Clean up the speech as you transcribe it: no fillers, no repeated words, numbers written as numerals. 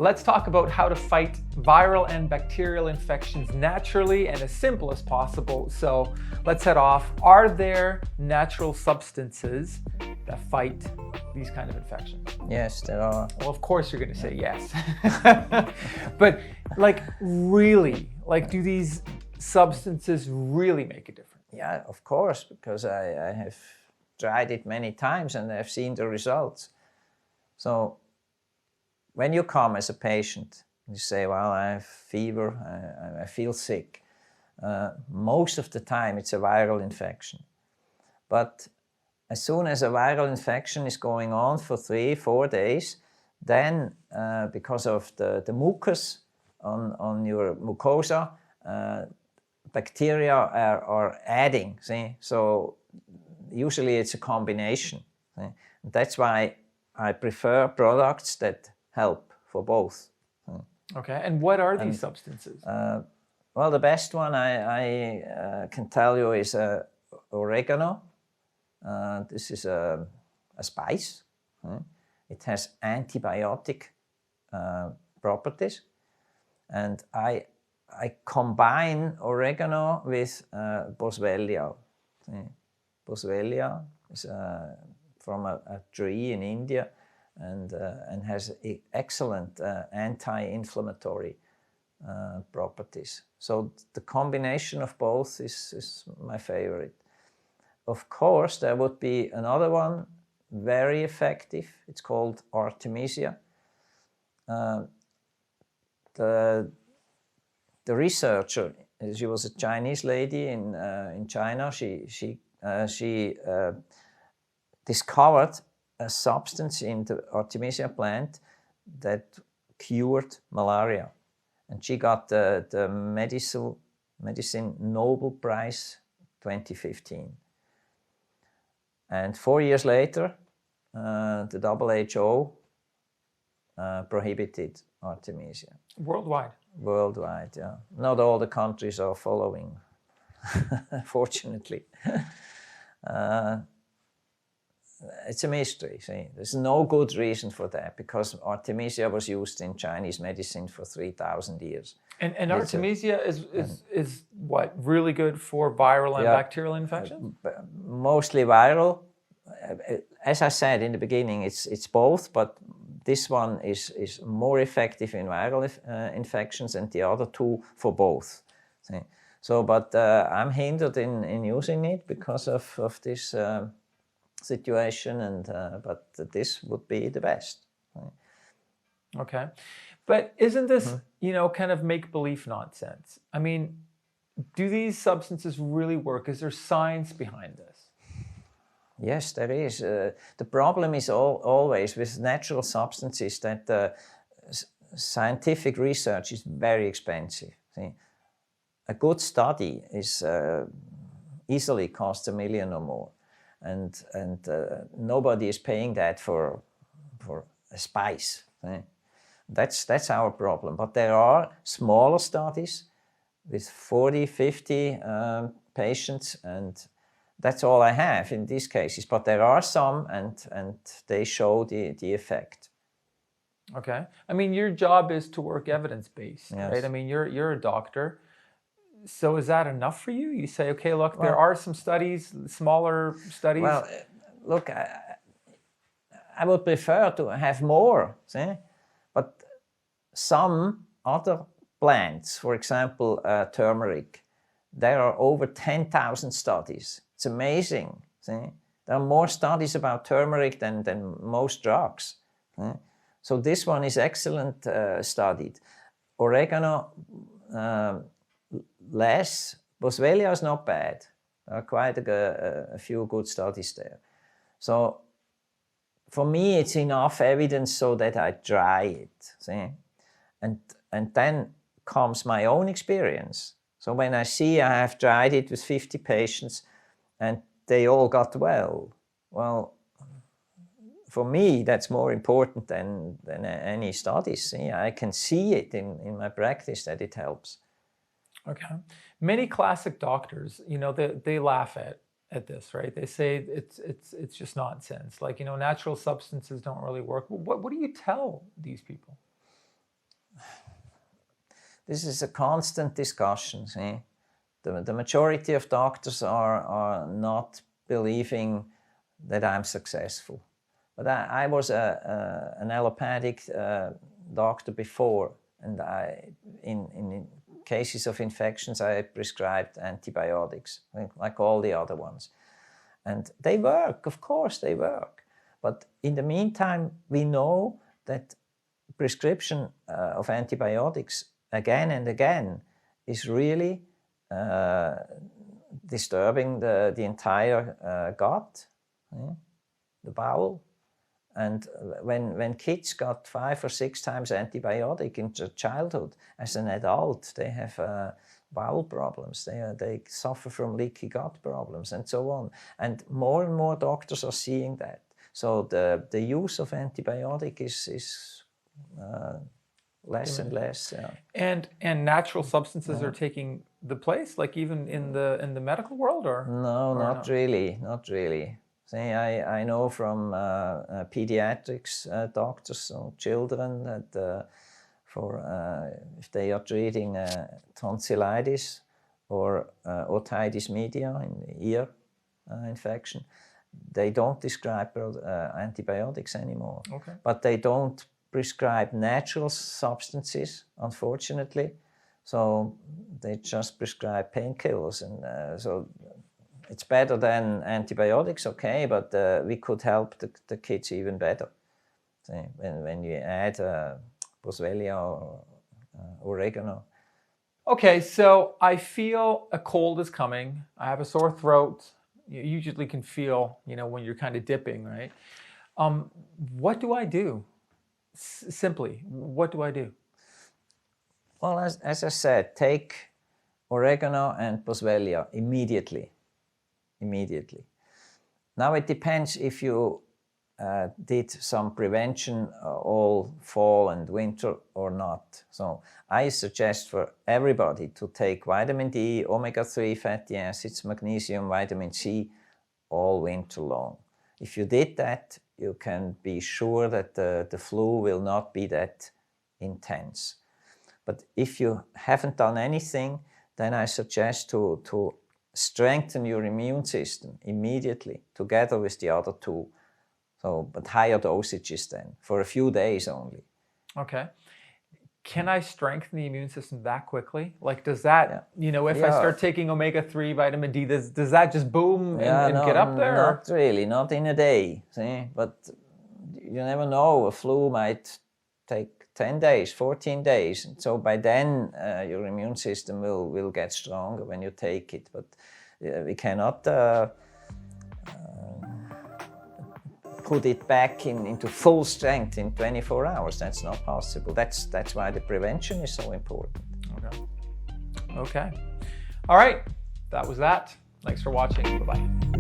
Let's talk about how to fight viral and bacterial infections naturally and as simple as possible. So let's head off. Are there natural substances that fight these kind of infections? Yes, there are. Well, of course you're going to say yes. But like really, like do these substances really make a difference? Yeah, of course, because I have tried it many times and I've seen the results. So when you come as a patient, you say, well, I have fever, I feel sick. Most of the time it's a viral infection. But as soon as a viral infection is going on for 3-4 days, then because of the mucus on your mucosa, bacteria are adding, see? So usually it's a combination. See? That's why I prefer products that help for both. Okay, and what are these substances? Well, the best one I can tell you is oregano. This is a spice. It has antibiotic properties, and I combine oregano with boswellia. Boswellia is from a tree in India and has excellent anti-inflammatory properties. So the combination of both is my favorite. Of course, there would be another one, very effective. It's called Artemisia. The researcher, she was a Chinese lady in China. She discovered a substance in the Artemisia plant that cured malaria, and she got the medicine Nobel Prize 2015. And 4 years later, the WHO prohibited Artemisia. Worldwide? Worldwide, yeah. Not all the countries are following, fortunately. It's a mystery, see. There's no good reason for that, because Artemisia was used in Chinese medicine for 3,000 years. And Artemisia is what, really good for viral and bacterial infections? Mostly viral. As I said in the beginning, it's both, but this one is more effective in viral infections and the other two for both. See? So, but I'm hindered in using it because of this situation, and but this would be the best. Okay, but isn't this kind of make-believe nonsense? I mean, do these substances really work? Is there science behind this? Yes, there is. The problem is always with natural substances that scientific research is very expensive. See? A good study is easily costs $1 million or more, and nobody is paying that for a spice. See? That's our problem. But there are smaller studies with 40, 50 patients, and that's all I have in these cases. But there are some, and they show the effect. Okay. I mean, your job is to work evidence-based, Yes. right? I mean, you're a doctor. So is that enough for you? You say, okay, look, there are some studies, smaller studies. Well, look, I would prefer to have more, see? But some other plants, for example, turmeric, there are over 10,000 studies. It's amazing. See? There are more studies about turmeric than most drugs. See? So this one is excellent studied. Oregano, less. Boswellia is not bad. There are quite a few good studies there. So for me, it's enough evidence so that I try it. See? And then comes my own experience. So when I see I have tried it with 50 patients and they all got well, for me, that's more important than any studies. See? I can see it in my practice that it helps. Okay. Many classic doctors, they laugh at this, right? They say it's just nonsense. Like, natural substances don't really work. What do you tell these people? this is a constant discussion. See? The majority of doctors are not believing that I'm successful. But I was an allopathic doctor before, and in cases of infections, I prescribed antibiotics, like all the other ones. And they work, of course they work. But in the meantime, we know that prescription of antibiotics again and again is really disturbing the entire gut, the bowel. And when kids got 5 or 6 times antibiotic in childhood, as an adult, they have bowel problems. They suffer from leaky gut problems and so on. And more doctors are seeing that. So the use of antibiotic is less and less. Yeah. And natural substances are taking the place, like even in the medical world, or no, not really. See, I know from pediatrics doctors, so children, that if they are treating tonsillitis or otitis media, in ear infection, they don't prescribe antibiotics anymore. Okay. But they don't prescribe natural substances, unfortunately. So they just prescribe painkillers, and so it's better than antibiotics, okay, but we could help the kids even better. See, when you add boswellia or oregano. Okay, so I feel a cold is coming. I have a sore throat. You usually can feel, when you're kind of dipping, right? What do I do? Simply, what do I do? Well, as I said, take oregano and boswellia immediately. Now it depends if you did some prevention all fall and winter or not. So I suggest for everybody to take vitamin D, omega-3 fatty acids, magnesium, vitamin C all winter long. If you did that, you can be sure that the flu will not be that intense. But if you haven't done anything, then I suggest to strengthen your immune system immediately together with the other two. So, but higher dosages then, for a few days only. Okay. Can I strengthen the immune system that quickly? Like, does that, if I start taking omega-3, vitamin D, does that just boom and get up there? Not really, not in a day. See? But you never know, a flu might take 10 days, 14 days. So by then, your immune system will get stronger when you take it. But we cannot put it back into full strength in 24 hours. That's not possible. That's why the prevention is so important. Okay. All right. That was that. Thanks for watching. Bye-bye.